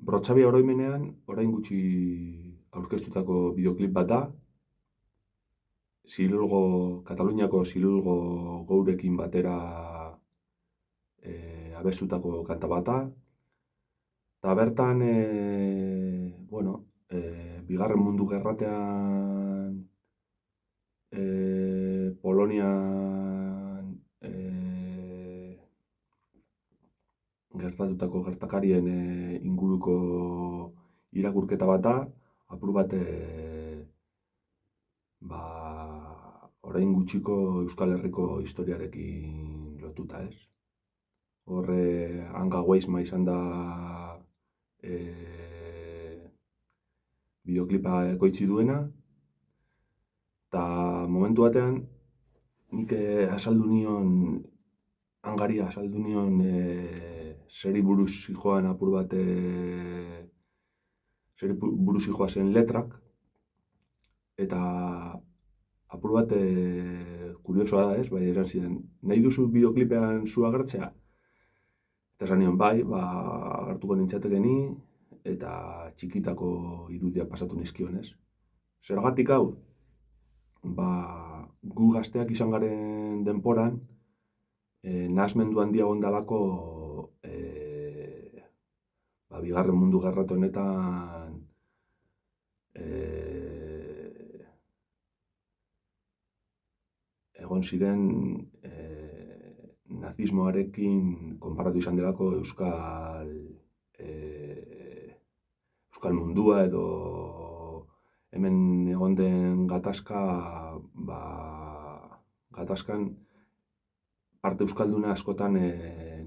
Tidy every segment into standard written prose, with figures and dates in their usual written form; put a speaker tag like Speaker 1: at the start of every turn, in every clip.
Speaker 1: Brotxabi oroimenean, orain gutxi aurkeztutako bideoklip bat da, Kataluniako Zilulgo Gourekin batera abestutako kanta bat da, eta bertan, Bigarren Mundu Gerratean, Polonian gertatutako gertakarien inguruko irakurketa bat da, apur bat orain gutxiko Euskal Herriko historiarekin lotuta, ez? Horre Anga Weisma izan da bideoklipa ekoitzi duena, eta momentu batean nik Angari azaldu nion zeri buruz zijoan apur bat zeri buruz zijoa zen letrak, eta apur bat kuriosoa da, ez? Bai, esan ziren, nahi duzu bideoklipean zu agertzea? Eta esan nion, bai, agertuko nintzateke ni, eta txikitako irudiak pasatu nizkion, ez? Zergatik hau? Gu gazteak izan garen denporan, nahasmendu handia ondalako Bigarren Mundu Gerrate honetan egon ziren nazismoarekin konparatu izan delako euskal mundua edo hemen egon den gatazkan parte euskalduna askotan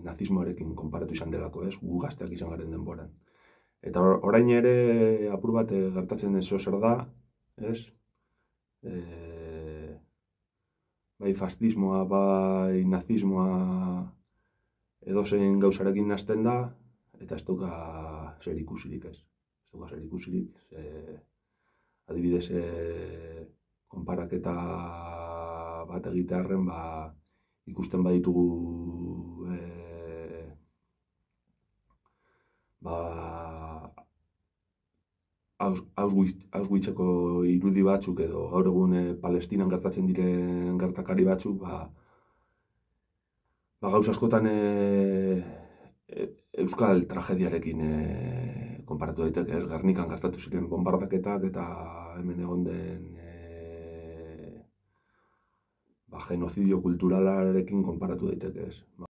Speaker 1: nazismoarekin konparatu izan delako, ez? Gu gazteak izan garen denboran. Eta orain ere apur bat gertatzen den zer da, ez? Bai fascismoa, bai nazismoa edozein gauzarekin nahasten da, eta ez dauka zer ikusirik, ez? Ez dauka zer ikusirik, adibidez, konparaketa bat egitearren, ikusten baditugu Auschwitzeko irudi batzuk edo gaur egun Palestinan gertatzen diren gertakari batzuk, gauza askotan euskal tragediarekin konparatu daiteke, ez? Gernikan gertatu ziren bonbardaketak eta hemen egon den genozidio kulturalarekin konparatu daiteke, ez?